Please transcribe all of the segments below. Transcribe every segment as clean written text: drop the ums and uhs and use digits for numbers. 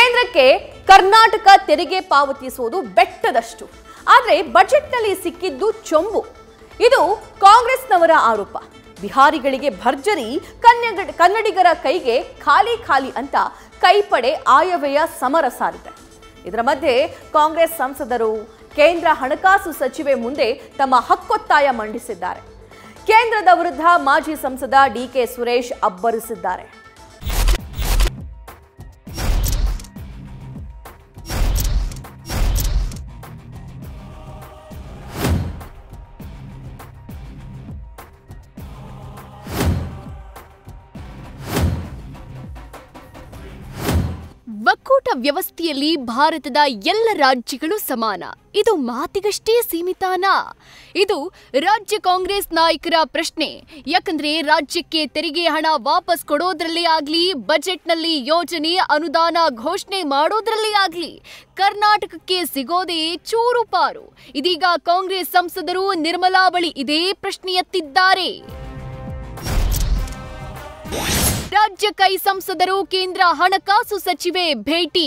ಕೇಂದ್ರಕ್ಕೆ ಕರ್ನಾಟಕ ತೆರಿಗೆ ಪಾವತಿಸುವುದು ಬೆಟ್ಟದಷ್ಟು. ಆದರೆ ಬಜೆಟ್ನಲ್ಲಿ ಸಿಕ್ಕಿದ್ದು ಚೊಂಬು. ಇದು ಕಾಂಗ್ರೆಸ್ನವರ ಆರೋಪ. ಬಿಹಾರಿಗಳಿಗೆ ಭರ್ಜರಿ, ಕನ್ನಡಿಗರ ಕೈಗೆ ಖಾಲಿ ಖಾಲಿ ಅಂತ ಕೈಪಡೆ ಆಯವ್ಯಯ ಸಮರ ಸಾರಿದೆ. ಇದರ ಮಧ್ಯೆ ಕಾಂಗ್ರೆಸ್ ಸಂಸದರು ಕೇಂದ್ರ ಹಣಕಾಸು ಸಚಿವೆ ಮುಂದೆ ತಮ್ಮ ಹಕ್ಕೊತ್ತಾಯ ಮಂಡಿಸಿದ್ದಾರೆ. ಕೇಂದ್ರದ ವಿರುದ್ಧ ಮಾಜಿ ಸಂಸದ ಡಿಕೆ ಸುರೇಶ್ ಅಬ್ಬರಿಸಿದ್ದಾರೆ. ಒಕ್ಕೂಟ ವ್ಯವಸ್ಥೆಯಲ್ಲಿ ಭಾರತದ ಎಲ್ಲ ರಾಜ್ಯಗಳು ಸಮಾನ. ಇದು ಮಾತಿಗಷ್ಟೇ ಸೀಮಿತಾನಾ? ಇದು ರಾಜ್ಯ ಕಾಂಗ್ರೆಸ್ ನಾಯಕರ ಪ್ರಶ್ನೆ. ಯಾಕಂದ್ರೆ ರಾಜ್ಯಕ್ಕೆ ತೆರಿಗೆ ಹಣ ವಾಪಸ್ ಕೊಡೋದ್ರಲ್ಲೇ ಆಗ್ಲಿ, ಬಜೆಟ್ನಲ್ಲಿ ಯೋಜನೆ ಅನುದಾನ ಘೋಷಣೆ ಮಾಡೋದ್ರಲ್ಲೇ ಆಗ್ಲಿ, ಕರ್ನಾಟಕಕ್ಕೆ ಸಿಗೋದೇ ಚೂರು ಪಾರು. ಇದೀಗ ಕಾಂಗ್ರೆಸ್ ಸಂಸದರು ನಿರ್ಮಲಾ ಬಳಿ ಇದೇ ಪ್ರಶ್ನೆ ಎತ್ತಿದ್ದಾರೆ. ರಾಜ್ಯ ಕೈ ಸಂಸದರು ಕೇಂದ್ರ ಹಣಕಾಸು ಸಚಿವೆ ಭೇಟಿ.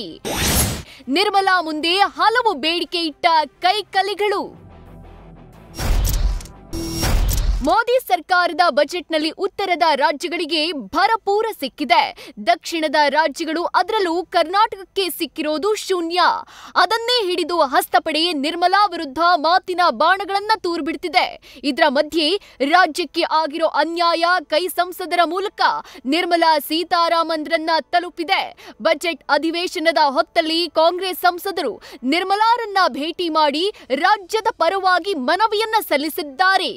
ನಿರ್ಮಲಾ ಮುಂದೆ ಹಲವು ಬೇಡಿಕೆ ಇಟ್ಟ ಕೈಕಲಿಗಳು. ಮೋದಿ ಸರ್ಕಾರದ ಬಜೆಟ್ನಲ್ಲಿ ಉತ್ತರದ ರಾಜ್ಯಗಳಿಗೆ ಭರಪೂರ ಸಿಕ್ಕಿದೆ. ದಕ್ಷಿಣದ ರಾಜ್ಯಗಳು, ಅದರಲ್ಲೂ ಕರ್ನಾಟಕಕ್ಕೆ ಸಿಕ್ಕಿರೋದು ಶೂನ್ಯ. ಅದನ್ನೇ ಹಿಡಿದು ಹಸ್ತಪಡೆ ನಿರ್ಮಲಾ ವಿರುದ್ಧ ಮಾತಿನ ಬಾಣಗಳನ್ನ ತೂರ್ಬಿಡ್ತಿದೆ. ಇದರ ಮಧ್ಯೆ ರಾಜ್ಯಕ್ಕೆ ಆಗಿರೋ ಅನ್ಯಾಯ ಕೈ ಸಂಸದರ ಮೂಲಕ ನಿರ್ಮಲಾ ಸೀತಾರಾಮನ್ರನ್ನ ತಲುಪಿದೆ. ಬಜೆಟ್ ಅಧಿವೇಶನದ ಹೊತ್ತಲ್ಲಿ ಕಾಂಗ್ರೆಸ್ ಸಂಸದರು ನಿರ್ಮಲಾರನ್ನ ಭೇಟಿ ಮಾಡಿ ರಾಜ್ಯದ ಪರವಾಗಿ ಮನವಿಯನ್ನ ಸಲ್ಲಿಸಿದ್ದಾರೆ.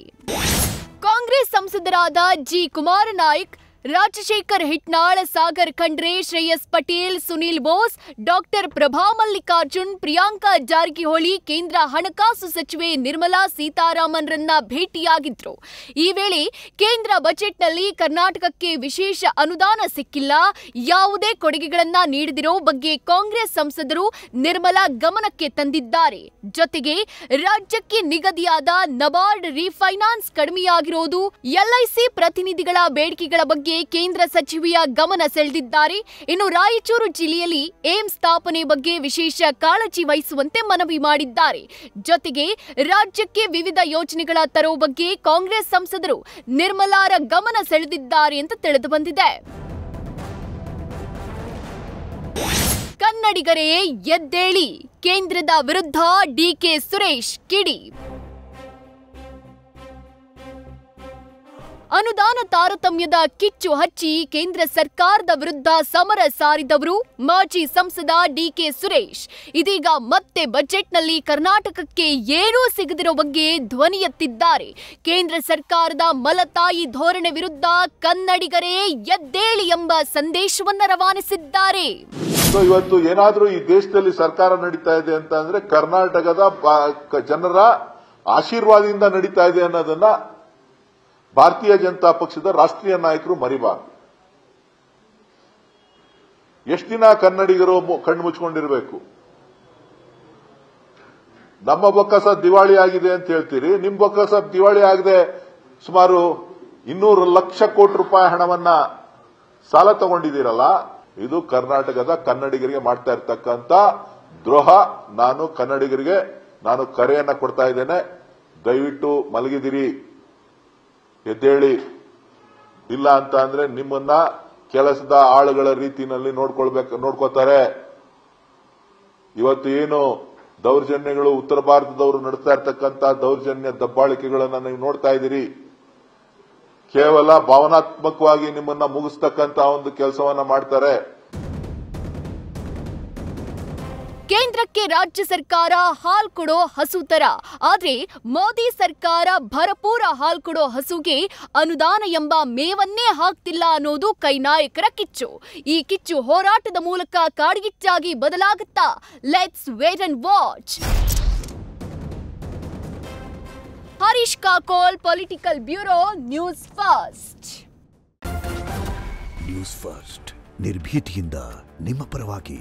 ಕಾಂಗ್ರೆಸ್ ಸಂಸದರಾದ ಜಿ ಕುಮಾರ್ ನಾಯಕ್, ರಾಜಶೇಖರ್ ಹಿಟ್ನಾಳ್, ಸಾಗರ್ ಖಂಡ್ರೆ, ಶ್ರೇಯಸ್ ಪಟೇಲ್, ಸುನೀಲ್ ಬೋಸ್, ಡಾಕ್ಟರ್ ಪ್ರಭಾ ಮಲ್ಲಿಕಾರ್ಜುನ್, ಪ್ರಿಯಾಂಕಾ ಜಾರಕಿಹೊಳಿ ಕೇಂದ್ರ ಹಣಕಾಸು ಸಚಿವೆ ನಿರ್ಮಲಾ ಸೀತಾರಾಮನ್ರನ್ನ ಭೇಟಿಯಾಗಿದ್ರು. ಈ ವೇಳೆ ಕೇಂದ್ರ ಬಜೆಟ್ನಲ್ಲಿ ಕರ್ನಾಟಕಕ್ಕೆ ವಿಶೇಷ ಅನುದಾನ ಸಿಕ್ಕಿಲ್ಲ, ಯಾವುದೇ ಕೊಡುಗೆಗಳನ್ನ ನೀಡದಿರೋ ಬಗ್ಗೆ ಕಾಂಗ್ರೆಸ್ ಸಂಸದರು ನಿರ್ಮಲಾ ಗಮನಕ್ಕೆ ತಂದಿದ್ದಾರೆ. ಜೊತೆಗೆ ರಾಜ್ಯಕ್ಕೆ ನಿಗದಿಯಾದ ನಬಾರ್ಡ್ ರೀಫೈನಾನ್ಸ್ ಕಡಿಮೆಯಾಗಿರೋದು, ಎಲ್ಐಸಿ ಪ್ರತಿನಿಧಿಗಳ ಬೇಡಿಕೆಗಳ ಬಗ್ಗೆ ಕೇಂದ್ರ ಸಚಿವೆಯ ಗಮನ ಸೆಳೆದಿದ್ದಾರೆ. ಇನ್ನು ರಾಯಚೂರು ಜಿಲ್ಲೆಯಲ್ಲಿ ಏಮ್ಸ್ ಸ್ಥಾಪನೆ ಬಗ್ಗೆ ವಿಶೇಷ ಕಾಳಜಿ ವಹಿಸುವಂತೆ ಮನವಿ ಮಾಡಿದ್ದಾರೆ. ಜೊತೆಗೆ ರಾಜ್ಯಕ್ಕೆ ವಿವಿಧ ಯೋಜನೆಗಳ ತರೋ ಬಗ್ಗೆ ಕಾಂಗ್ರೆಸ್ ಸಂಸದರು ನಿರ್ಮಲಾರ ಗಮನ ಸೆಳೆದಿದ್ದಾರೆ ಅಂತ ತಿಳಿದು ಬಂದಿದೆ. ಕನ್ನಡಿಗರೇ ಎದ್ದೇಳಿ, ಕೇಂದ್ರದ ವಿರುದ್ಧ ಡಿಕೆ ಸುರೇಶ್ ಕಿಡಿ. ಅನುದಾನ ತಾರತಮ್ಯದ ಕಿಚ್ಚು ಹಚ್ಚಿ ಕೇಂದ್ರ ಸರ್ಕಾರದ ವಿರುದ್ಧ ಸಮರ ಸಾರಿದವರು ಮಾಜಿ ಸಂಸದ ಡಿಕೆ ಸುರೇಶ್ ಇದೀಗ ಮತ್ತೆ ಬಜೆಟ್ನಲ್ಲಿ ಕರ್ನಾಟಕಕ್ಕೆ ಏನೂ ಸಿಗದಿರೋ ಬಗ್ಗೆ ಧ್ವನಿ ಎತ್ತಿದ್ದಾರೆ. ಕೇಂದ್ರ ಸರ್ಕಾರದ ಮಲತಾಯಿ ಧೋರಣೆ ವಿರುದ್ಧ ಕನ್ನಡಿಗರೇ ಎದ್ದೇಳಿ ಎಂಬ ಸಂದೇಶವನ್ನ ರವಾನಿಸಿದ್ದಾರೆ. ಇವತ್ತು ಏನಾದ್ರೂ ಈ ದೇಶದಲ್ಲಿ ಸರ್ಕಾರ ನಡೀತಾ ಇದೆ ಅಂತ ಅಂದ್ರೆ ಕರ್ನಾಟಕದ ಜನರ ಆಶೀರ್ವಾದದಿಂದ ನಡೀತಾ ಇದೆ ಅನ್ನೋದನ್ನ ಭಾರತೀಯ ಜನತಾ ಪಕ್ಷದ ರಾಷ್ಟ್ರೀಯ ನಾಯಕರು ಮರಿಬಾರದು. ಎಷ್ಟು ದಿನ ಕನ್ನಡಿಗರು ಕಣ್ಣು ಮುಚ್ಕೊಂಡಿರಬೇಕು? ನಮ್ಮ ಬೊಕ್ಕಸ ದಿವಾಳಿ ಆಗಿದೆ ಅಂತ ಹೇಳ್ತೀರಿ, ನಿಮ್ ಬೊಕ್ಕಸ ದಿವಾಳಿ ಆಗದೆ ಸುಮಾರು 200 ಲಕ್ಷ ಕೋಟಿ ರೂಪಾಯಿ ಹಣವನ್ನ ಸಾಲ ತಗೊಂಡಿದ್ದೀರಲ್ಲ, ಇದು ಕರ್ನಾಟಕದ ಕನ್ನಡಿಗರಿಗೆ ಮಾಡ್ತಾ ಇರ್ತಕ್ಕಂಥ ದ್ರೋಹ. ನಾನು ಕನ್ನಡಿಗರಿಗೆ ಕರೆಯನ್ನ ಕೊಡ್ತಾ ಇದ್ದೇನೆ, ದಯವಿಟ್ಟು ಮಲಗಿದಿರಿ, ಎದ್ದೇಳಿ. ಇಲ್ಲ ಅಂತ ಅಂದ್ರೆ ನಿಮ್ಮನ್ನ ಕೆಲಸದ ಆಳುಗಳ ರೀತಿಯಲ್ಲಿ ನೋಡ್ಕೋತಾರೆ. ಇವತ್ತು ಏನು ದೌರ್ಜನ್ಯಗಳು ಉತ್ತರ ಭಾರತದವರು ನಡೆಸ್ತಾ ಇರ್ತಕ್ಕಂಥ ದೌರ್ಜನ್ಯ ದಬ್ಬಾಳಿಕೆಗಳನ್ನ ನೀವು ನೋಡ್ತಾ ಇದ್ದೀರಿ. ಕೇವಲ ಭಾವನಾತ್ಮಕವಾಗಿ ನಿಮ್ಮನ್ನ ಮುಗಿಸ್ತಕ್ಕಂಥ ಒಂದು ಕೆಲಸವನ್ನ ಮಾಡ್ತಾರೆ. ಕೇಂದ್ರಕ್ಕೆ ರಾಜ್ಯ ಸರ್ಕಾರ ಹಾಲ್ ಕೊಡೋ ಹಸು ತರ, ಆದ್ರೆ ಮೋದಿ ಸರ್ಕಾರ ಭರಪೂರ ಹಾಲ್ ಕೊಡೋ ಹಸುಗೆ ಅನುದಾನ ಎಂಬ ಮೇವನ್ನೇ ಹಾಕ್ತಿಲ್ಲ ಅನ್ನೋದು ಕೈ ನಾಯಕರ ಕಿಚ್ಚು. ಈ ಕಿಚ್ಚು ಹೋರಾಟದ ಮೂಲಕ ಕಾಡ್ಗಿಚ್ಚಾಗಿ ಬದಲಾಗುತ್ತಾ? Let's wait and watch. Harish Kakol, political bureau, news first. News first ನಿರ್ಭೀತಿಯಿಂದ ನಿಮ್ಮ ಪರವಾಗಿ.